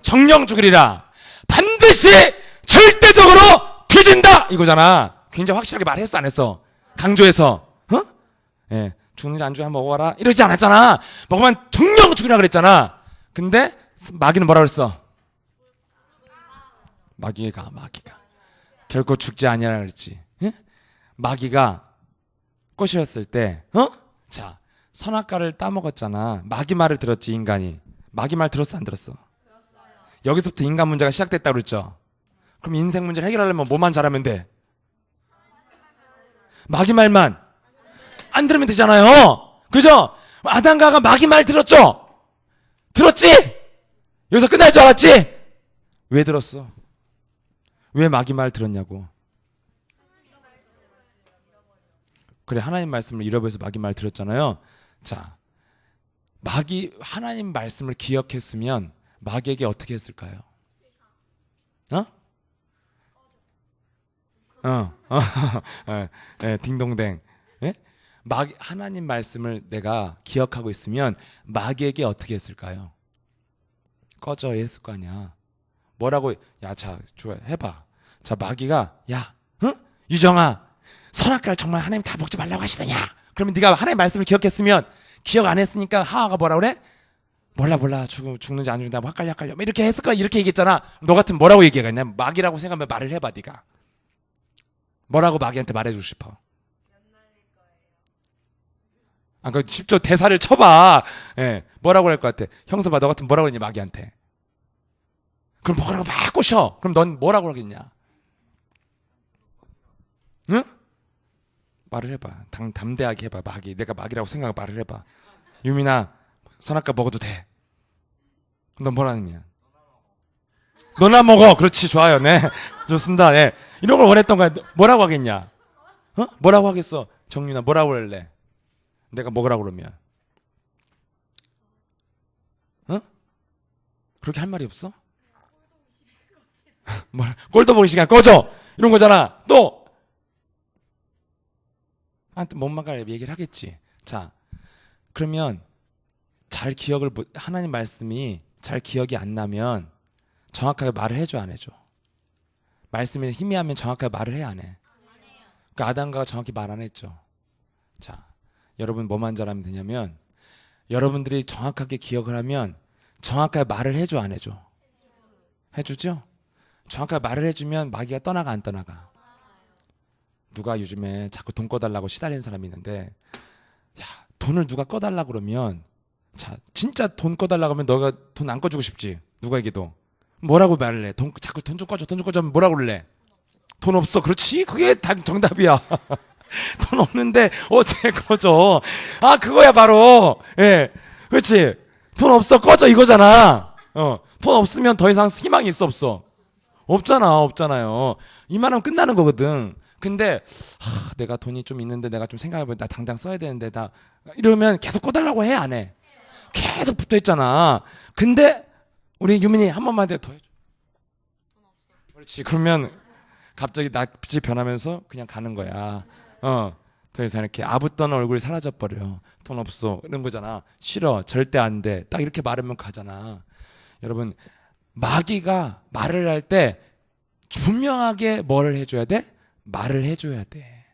정령 죽으리라. 반드시 절대적으로 뒤진다 이거잖아. 굉장히 확실하게 말했어 안 했어? 강조해서. 예, 죽는지 안 죽는지 한번 먹어봐라 이러지 않았잖아. 먹으면 정령 죽이라 그랬잖아. 근데 마귀는 뭐라 그랬어? 마귀가 결코 죽지 아니하라 그랬지. 예? 마귀가 꼬셨을 때 자, 선악과를 따먹었잖아. 마귀 말을 들었지 인간이. 마귀 말 들었어 안 들었어? 여기서부터 인간 문제가 시작됐다고 그랬죠. 그럼 인생 문제를 해결하려면 뭐만 잘하면 돼? 마귀 말만 안 들으면 되잖아요. 그죠? 아담과 마귀 말 들었죠? 들었지? 여기서 끝날 줄 알았지? 왜 들었어? 왜 마귀 말 들었냐고. 그래, 하나님 말씀을 잃어버려서 마귀 말 들었잖아요. 자, 하나님 말씀을 기억했으면 마귀에게 어떻게 했을까요? 딩동댕. 예? 하나님 말씀을 내가 기억하고 있으면 마귀에게 어떻게 했을까요? 꺼져 했을 거 아니야. 뭐라고? 야, 자, 좋아, 해봐. 자, 마귀가 유정아, 선악과를 정말 하나님 다 먹지 말라고 하시더냐? 그러면 네가 하나님 말씀을 기억했으면 기억 안 했으니까 하하가 뭐라 그래? 몰라 죽는지 안 죽는지 헷갈려 이렇게 했을 거야. 이렇게 얘기했잖아. 너 같으면 뭐라고 얘기하겠냐? 마귀라고 생각하면 말을 해봐 네가. 뭐라고 마귀한테 말해주고 싶어? 그 10조 대사를 쳐봐. 예. 뭐라고 할 것 같아? 형사 봐, 너 같으면 뭐라고 했니, 마귀한테? 그럼 뭐라고 막 꼬셔. 그럼 넌 뭐라고 하겠냐? 응? 말을 해봐. 담대하게 해봐. 마귀. 내가 마귀라고 생각하고 말을 해봐. 유민아, 선악과 먹어도 돼. 넌 뭐라는 거야? 너나 먹어. 그렇지, 좋아요. 네. 좋습니다. 네. 이런 걸 원했던 거야. 뭐라고 하겠냐? 뭐라고 하겠어? 정윤아, 뭐라고 할래? 내가 먹으라고 그러면. 그렇게 할 말이 없어? 꼴도 보기 시간 꺼져! 이런 거잖아. 또! 한테 뭔 말을 얘기를 하겠지. 자, 그러면 잘 기억을, 하나님 말씀이 잘 기억이 안 나면 정확하게 말을 해줘, 안 해줘? 말씀이 희미하면 정확하게 말을 해, 안 해? 그러니까 아담과 정확히 말 안 했죠. 자, 여러분 뭐만 잘하면 되냐면 여러분들이 정확하게 기억을 하면 정확하게 말을 해줘, 안 해줘? 해주죠? 정확하게 말을 해주면 마귀가 떠나가, 안 떠나가? 누가 요즘에 자꾸 돈 꺼달라고 시달리는 사람이 있는데, 야, 돈을 누가 꺼달라고 그러면, 자, 진짜 돈 꺼달라고 하면 너가 돈 안 꺼주고 싶지? 누가에게도. 뭐라고 말을 해? 자꾸 돈 좀 꺼줘, 돈 좀 꺼줘 하면 뭐라고 그래? 돈 없어. 그렇지? 그게 정답이야. 돈 없는데 어떻게 꺼줘? 그거야 바로. 예, 그렇지? 돈 없어, 꺼져, 이거잖아. 돈 없으면 더 이상 희망이 있어, 없어? 없잖아요. 이만하면 끝나는 거거든. 근데 내가 돈이 좀 있는데 내가 좀 생각해보면 나 당장 써야 되는데 이러면 계속 꺼달라고 해, 안 해? 계속 붙어있잖아. 근데 우리 유민이 한 번만 더 해줘. 그렇지. 그러면 갑자기 낯빛이 변하면서 그냥 가는 거야. 더 이상 이렇게 아붓던 얼굴이 사라져버려. 돈 없어, 이런 거잖아. 싫어, 절대 안 돼, 딱 이렇게 말하면 가잖아. 여러분, 마귀가 말을 할 때 분명하게 뭐를 해줘야 돼? 말을 해줘야 돼.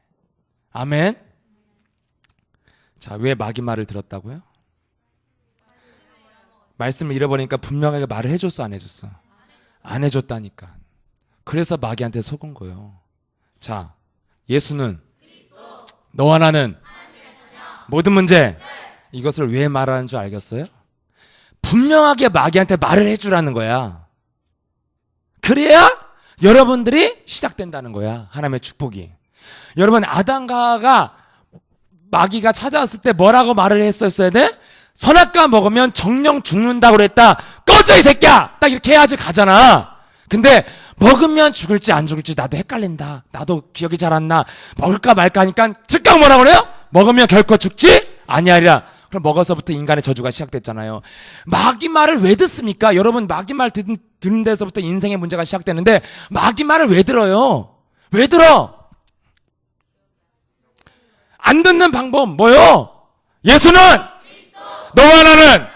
아멘. 자, 왜 마귀 말을 들었다고요? 말씀을 잃어버리니까 분명하게 말을 해줬어, 안 해줬어? 안 해줬다니까. 그래서 마귀한테 속은 거예요. 자, 예수는 너와 나는 모든 문제, 이것을 왜 말하는 줄 알겠어요? 분명하게 마귀한테 말을 해주라는 거야. 그래야 여러분들이 시작된다는 거야, 하나님의 축복이. 여러분, 아담과 마귀가 찾아왔을 때 뭐라고 말을 했었어야 돼? 선악과 먹으면 정령 죽는다고 그랬다. 꺼져, 이 새끼야! 딱 이렇게 해야지 가잖아. 근데 먹으면 죽을지 안 죽을지 나도 헷갈린다, 나도 기억이 잘 안 나, 먹을까 말까 하니까 즉각 뭐라고 그래요? 먹으면 결코 죽지 아니하리라. 그럼 먹어서부터 인간의 저주가 시작됐잖아요. 마귀 말을 왜 듣습니까? 여러분, 마귀 말 듣는 데서부터 인생의 문제가 시작되는데 마귀 말을 왜 들어요? 왜 들어? 안 듣는 방법 뭐요? 예수는 너와 나는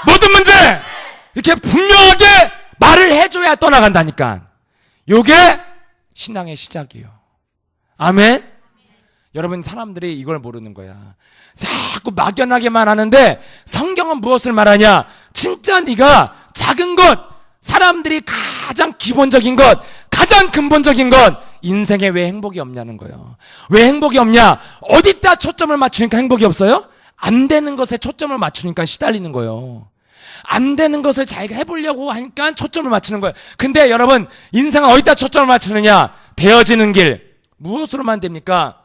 모든 문제, 이렇게 분명하게 말을 해줘야 떠나간다니까. 요게 신앙의 시작이에요. 아멘? 여러분, 사람들이 이걸 모르는 거야. 자꾸 막연하게만 하는데 성경은 무엇을 말하냐? 진짜 네가 작은 것, 사람들이 가장 기본적인 것, 가장 근본적인 것, 인생에 왜 행복이 없냐는 거예요. 왜 행복이 없냐? 어디다 초점을 맞추니까 행복이 없어요? 안 되는 것에 초점을 맞추니까 시달리는 거예요. 안 되는 것을 자기가 해보려고 하니까 초점을 맞추는 거예요. 근데 여러분, 인생은 어디다 초점을 맞추느냐? 되어지는 길. 무엇으로만 됩니까?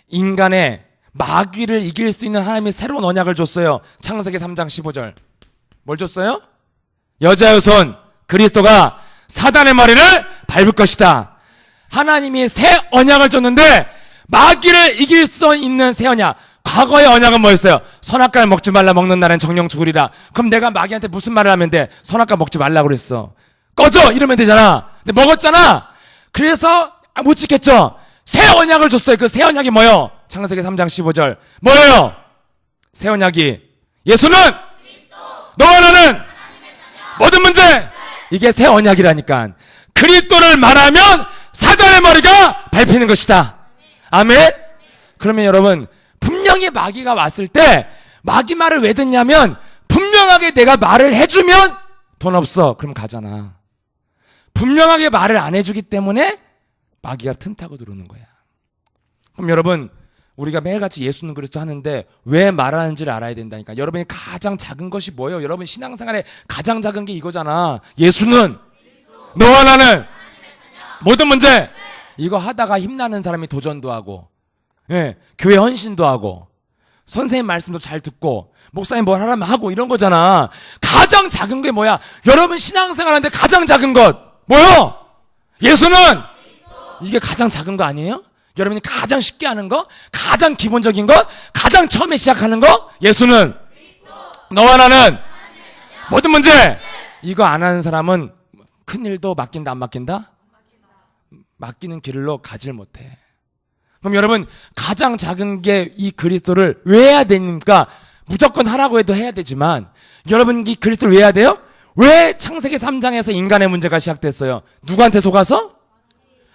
인간의 마귀를 이길 수 있는 하나님이 새로운 언약을 줬어요. 창세기 3장 15절. 뭘 줬어요? 여자의 손 그리스도가 사단의 머리를 밟을 것이다. 하나님이 새 언약을 줬는데 마귀를 이길 수 있는 새 언약. 과거의 언약은 뭐였어요? 선악과를 먹지 말라, 먹는 날엔 정령 죽으리라. 그럼 내가 마귀한테 무슨 말을 하면 돼? 선악과 먹지 말라고 그랬어. 꺼져! 이러면 되잖아. 근데 먹었잖아. 그래서 못 지켰죠. 새 언약을 줬어요. 그 새 언약이 뭐예요? 창세기 3장 15절. 뭐예요? 새 언약이 예수는 너와 나는 모든 문제, 이게 새 언약이라니까. 그리스도를 말하면 사단의 머리가 밟히는 것이다. 아멘? 그러면 여러분, 분명히 마귀가 왔을 때 마귀 말을 왜 듣냐면 분명하게 내가 말을 해주면 돈 없어, 그럼 가잖아. 분명하게 말을 안 해주기 때문에 마귀가 틈타고 들어오는 거야. 그럼 여러분, 우리가 매일같이 예수는 그리스도 하는데 왜 말하는지를 알아야 된다니까. 여러분이 가장 작은 것이 뭐예요? 여러분 신앙생활에 가장 작은 게 이거잖아. 예수는 너와 나는 모든 문제. 이거 하다가 힘나는 사람이 도전도 하고, 예, 교회 헌신도 하고, 선생님 말씀도 잘 듣고, 목사님 뭘 하라면 하고 이런 거잖아. 가장 작은 게 뭐야? 여러분 신앙생활하는데 가장 작은 것 뭐요? 예수는 이게 가장 작은 거 아니에요? 여러분이 가장 쉽게 하는 거, 가장 기본적인 것, 가장 처음에 시작하는 거, 예수는 너와 나는 모든 문제. 이거 안 하는 사람은 큰 일도 맡긴다 안 맡긴다? 맡기는 길로 가질 못해. 그럼 여러분 가장 작은 게 이 그리스도를 왜 해야 되니까 무조건 하라고 해도 해야 되지만, 여러분 이 그리스도를 왜 해야 돼요? 왜 창세기 3장에서 인간의 문제가 시작됐어요? 누구한테 속아서?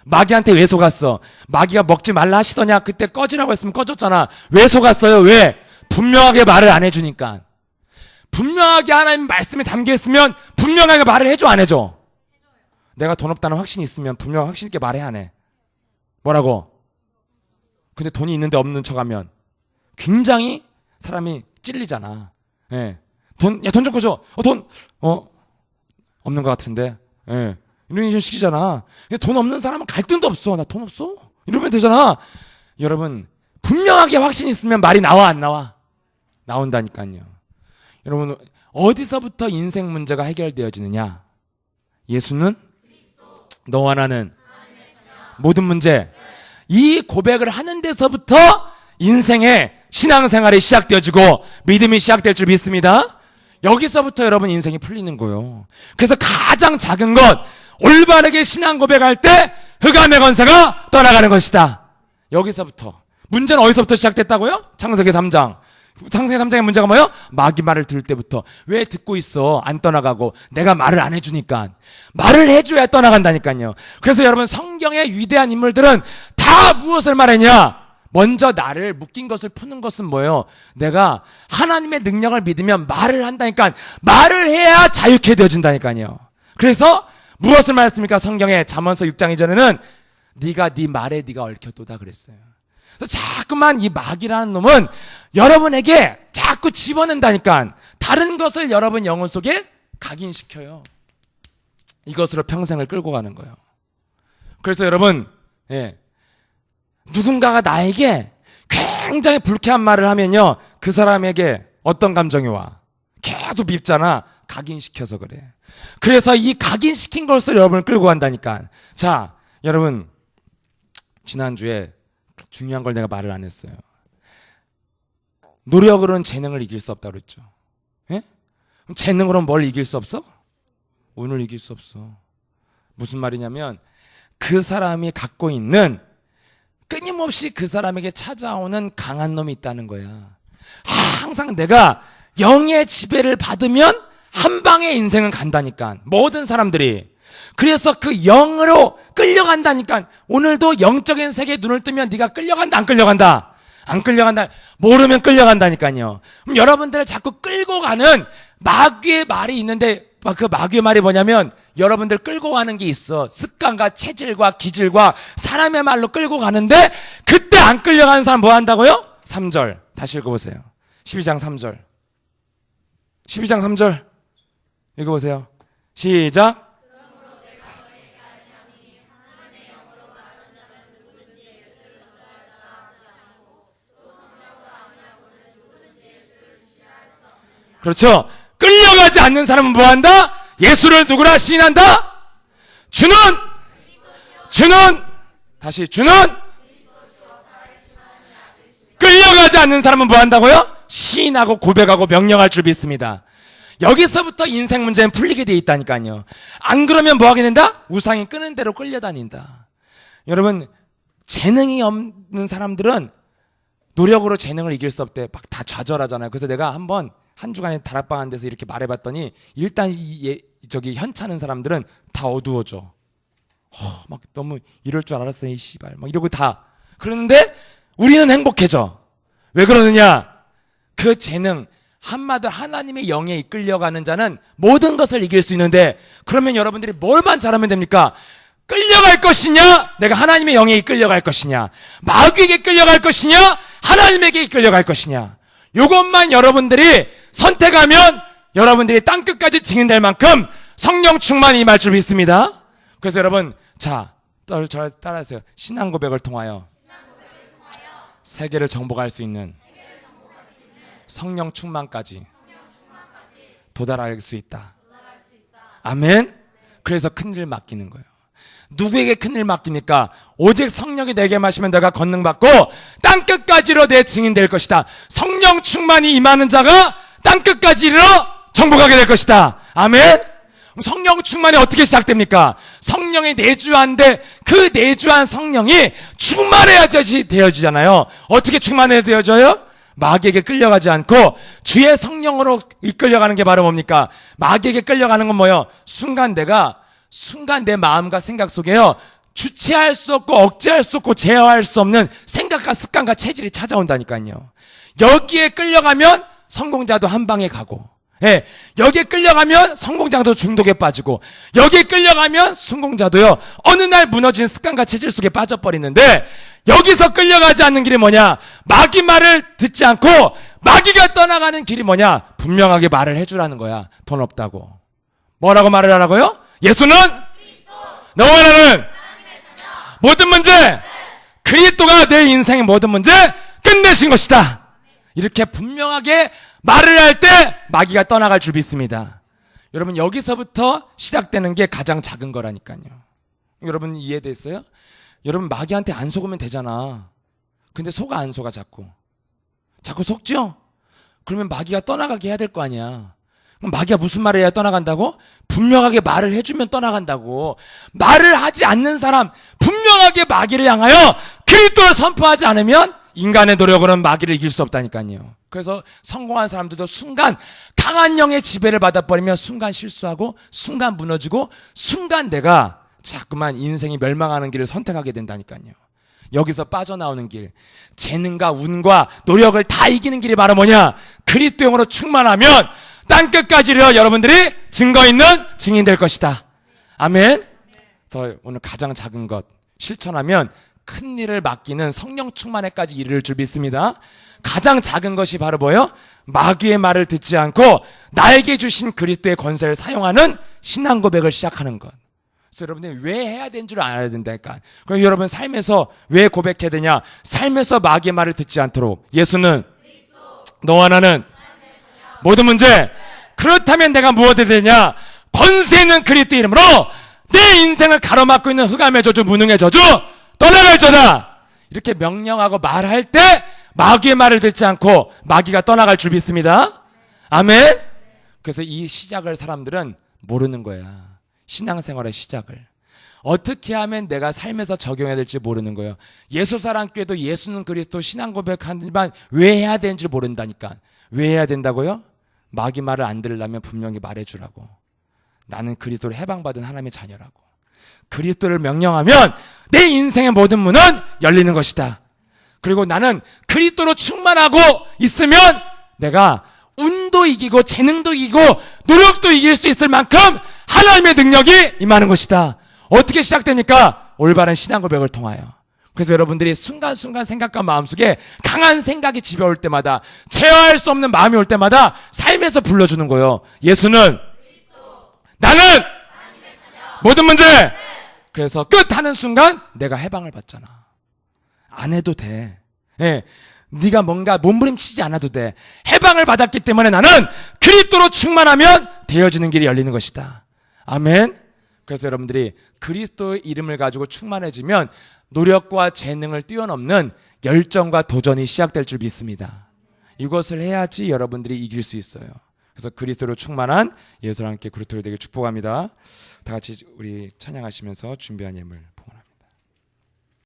마귀한테 왜 속았어? 마귀가 먹지 말라 하시더냐? 그때 꺼지라고 했으면 꺼졌잖아. 왜 속았어요? 왜? 분명하게 말을 안 해주니까. 분명하게 하나님 말씀에 담겨 있으면 분명하게 말을 해줘 안 해줘? 내가 돈 없다는 확신이 있으면 분명 확신 있게 말해 안 해? 뭐라고? 근데 돈이 있는데 없는 척하면 굉장히 사람이 찔리잖아. 예. 돈 좀 꺼줘. 없는 것 같은데. 예. 이런 식이잖아. 근데 돈 없는 사람은 갈등도 없어. 나 돈 없어? 이러면 되잖아. 여러분, 분명하게 확신 있으면 말이 나와, 안 나와? 나온다니까요. 여러분, 어디서부터 인생 문제가 해결되어지느냐? 예수는 너와 나는 모든 문제. 이 고백을 하는 데서부터 인생의 신앙생활이 시작되어지고 믿음이 시작될 줄 믿습니다. 여기서부터 여러분 인생이 풀리는 거예요. 그래서 가장 작은 것, 올바르게 신앙 고백할 때 흑암의 권세가 떠나가는 것이다. 여기서부터. 문제는 어디서부터 시작됐다고요? 창세기 3장. 창세기 3장의 문제가 뭐예요? 마귀 말을 들을 때부터. 왜 듣고 있어? 안 떠나가고. 내가 말을 안 해주니까. 말을 해줘야 떠나간다니까요. 그래서 여러분 성경의 위대한 인물들은 다 무엇을 말했냐? 먼저 나를 묶인 것을 푸는 것은 뭐예요? 내가 하나님의 능력을 믿으면 말을 한다니까. 말을 해야 자유케 되어진다니까요. 그래서 무엇을 말했습니까? 성경의 잠언서 6장 2절에는 네가 네 말에 네가 얽혀도다 그랬어요. 그래서 자꾸만 이 마귀라는 놈은 여러분에게 자꾸 집어넣는다니까. 다른 것을 여러분 영혼 속에 각인시켜요. 이것으로 평생을 끌고 가는 거예요. 그래서 여러분, 예, 누군가가 나에게 굉장히 불쾌한 말을 하면요, 그 사람에게 어떤 감정이 와? 계속 밉잖아. 각인시켜서 그래. 그래서 이 각인시킨 것을 여러분을 끌고 간다니까. 자, 여러분, 지난주에 중요한 걸 내가 말을 안 했어요. 노력으로는 재능을 이길 수 없다고 그랬죠. 예? 그럼 재능으로는 뭘 이길 수 없어? 운을 이길 수 없어. 무슨 말이냐면 그 사람이 갖고 있는, 끊임없이 그 사람에게 찾아오는 강한 놈이 있다는 거야. 항상 내가 영의 지배를 받으면 한 방에 인생은 간다니까. 모든 사람들이. 그래서 그 영으로 끌려간다니까. 오늘도 영적인 세계에 눈을 뜨면 네가 끌려간다 안 끌려간다? 안 끌려간다. 모르면 끌려간다니까요. 그럼 여러분들을 자꾸 끌고 가는 마귀의 말이 있는데, 그 마귀의 말이 뭐냐면 여러분들 끌고 가는 게 있어. 습관과 체질과 기질과 사람의 말로 끌고 가는데, 그때 안 끌려가는 사람 뭐 한다고요? 3절 다시 읽어보세요. 12장 3절 12장 3절 읽어보세요. 시작. 그렇죠. 끌려가지 않는 사람은 뭐한다? 예수를 누구라 시인한다? 주는 다시 주는 끌려가지 않는 사람은 뭐한다고요? 시인하고 고백하고 명령할 줄 믿습니다. 여기서부터 인생 문제는 풀리게 돼 있다니까요. 안 그러면 뭐 하게 된다? 우상이 끄는 대로 끌려다닌다. 여러분, 재능이 없는 사람들은 노력으로 재능을 이길 수 없대. 막 다 좌절하잖아요. 그래서 내가 한 주간에 다락방 한 데서 이렇게 말해봤더니, 일단 저기 현찮은 사람들은 다 어두워져. 막 너무 이럴 줄 알았어, 이 씨발. 막 이러고 다. 그러는데 우리는 행복해져. 왜 그러느냐? 그 재능, 한마디 하나님의 영에 이끌려가는 자는 모든 것을 이길 수 있는데, 그러면 여러분들이 뭘만 잘하면 됩니까? 끌려갈 것이냐, 내가 하나님의 영에 이끌려갈 것이냐, 마귀에게 끌려갈 것이냐, 하나님에게 이끌려갈 것이냐. 이것만 여러분들이 선택하면 여러분들이 땅끝까지 증인될 만큼 성령 충만이 임할 줄 믿습니다. 그래서 여러분, 자, 저를 따라하세요. 신앙 고백을 통하여 세계를 정복할 수 있는 성령 충만까지 도달할 수 있다. 아멘. 그래서 큰일을 맡기는 거예요. 누구에게 큰일 맡깁니까? 오직 성령이 내게 마시면 내가 권능받고 땅끝까지로 내 증인될 것이다. 성령 충만이 임하는 자가 땅끝까지 이르러 정복하게 될 것이다. 아멘. 성령 충만이 어떻게 시작됩니까? 성령이 내주한데 그 내주한 성령이 충만해야지 되어지잖아요. 어떻게 충만해야 되어져요? 마귀에게 끌려가지 않고 주의 성령으로 이끌려가는 게 바로 뭡니까? 마귀에게 끌려가는 건 뭐예요? 순간 내 마음과 생각 속에요, 주체할 수 없고 억제할 수 없고 제어할 수 없는 생각과 습관과 체질이 찾아온다니까요. 여기에 끌려가면 성공자도 한 방에 가고, 예, 여기에 끌려가면 성공자도 중독에 빠지고, 여기에 끌려가면 성공자도요 어느 날 무너진 습관과 체질 속에 빠져버리는데, 여기서 끌려가지 않는 길이 뭐냐? 마귀 말을 듣지 않고 마귀가 떠나가는 길이 뭐냐? 분명하게 말을 해주라는 거야. 돈 없다고. 뭐라고 말을 하라고요? 예수는 너와 나는 모든 문제, 그리스도가 내 인생의 모든 문제 끝내신 것이다. 이렇게 분명하게 말을 할 때 마귀가 떠나갈 줄 믿습니다. 여러분, 여기서부터 시작되는 게 가장 작은 거라니까요. 여러분 이해됐어요? 여러분, 마귀한테 안 속으면 되잖아. 근데 속아 안 속아? 자꾸 속죠? 그러면 마귀가 떠나가게 해야 될 거 아니야. 그럼 마귀가 무슨 말을 해야 떠나간다고? 분명하게 말을 해주면 떠나간다고. 말을 하지 않는 사람, 분명하게 마귀를 향하여 그리스도를 선포하지 않으면 인간의 노력으로는 마귀를 이길 수 없다니까요. 그래서 성공한 사람들도 순간 강한 영의 지배를 받아버리면 순간 실수하고, 순간 무너지고, 순간 내가 자꾸만 인생이 멸망하는 길을 선택하게 된다니까요. 여기서 빠져나오는 길, 재능과 운과 노력을 다 이기는 길이 바로 뭐냐? 그리스도용으로 충만하면 땅끝까지로 여러분들이 증거 있는 증인 될 것이다. 아멘. 그래서 오늘 가장 작은 것 실천하면 큰 일을 맡기는 성령 충만에까지 이를 줄 믿습니다. 가장 작은 것이 바로 뭐예요? 마귀의 말을 듣지 않고 나에게 주신 그리스도의 권세를 사용하는 신앙 고백을 시작하는 것. 그래서 여러분들이 왜 해야 되는 줄 알아야 된다니까. 그럼 여러분 삶에서 왜 고백해야 되냐? 삶에서 마귀의 말을 듣지 않도록. 예수는 너와 나는 모든 문제. 그렇다면 내가 무엇을 해야 되냐? 권세 있는 그리스도 이름으로 내 인생을 가로막고 있는 흑암의 저주, 무능의 저주 떠나갈저다. 이렇게 명령하고 말할 때 마귀의 말을 듣지 않고 마귀가 떠나갈 줄 믿습니다. 아멘. 그래서 이 시작을 사람들은 모르는 거야. 신앙생활의 시작을 어떻게 하면 내가 삶에서 적용해야 될지 모르는 거예요. 예수사랑교회도 예수는 그리스도 신앙 고백하지만 왜 해야 되는지 모른다니까. 왜 해야 된다고요? 마귀 말을 안 들으려면 분명히 말해주라고. 나는 그리스도를 해방받은 하나님의 자녀라고. 그리스도를 명령하면 내 인생의 모든 문은 열리는 것이다. 그리고 나는 그리스도로 충만하고 있으면 내가 운도 이기고 재능도 이기고 노력도 이길 수 있을 만큼 하나님의 능력이 임하는 것이다. 어떻게 시작됩니까? 올바른 신앙 고백을 통하여. 그래서 여러분들이 순간순간 생각과 마음속에 강한 생각이 집어올 때마다, 제어할 수 없는 마음이 올 때마다 삶에서 불러주는 거예요. 예수는 나는 모든 문제. 그래서 끝하는 순간 내가 해방을 받잖아. 안 해도 돼. 예, 네가 뭔가 몸부림치지 않아도 돼. 해방을 받았기 때문에 나는 그리스도로 충만하면 되어지는 길이 열리는 것이다. 아멘. 그래서 여러분들이 그리스도의 이름을 가지고 충만해지면 노력과 재능을 뛰어넘는 열정과 도전이 시작될 줄 믿습니다. 이것을 해야지 여러분들이 이길 수 있어요. 그래서 그리스도로 충만한 예수와 함께 그리스도로 되길 축복합니다. 다 같이 우리 찬양하시면서 준비한 예물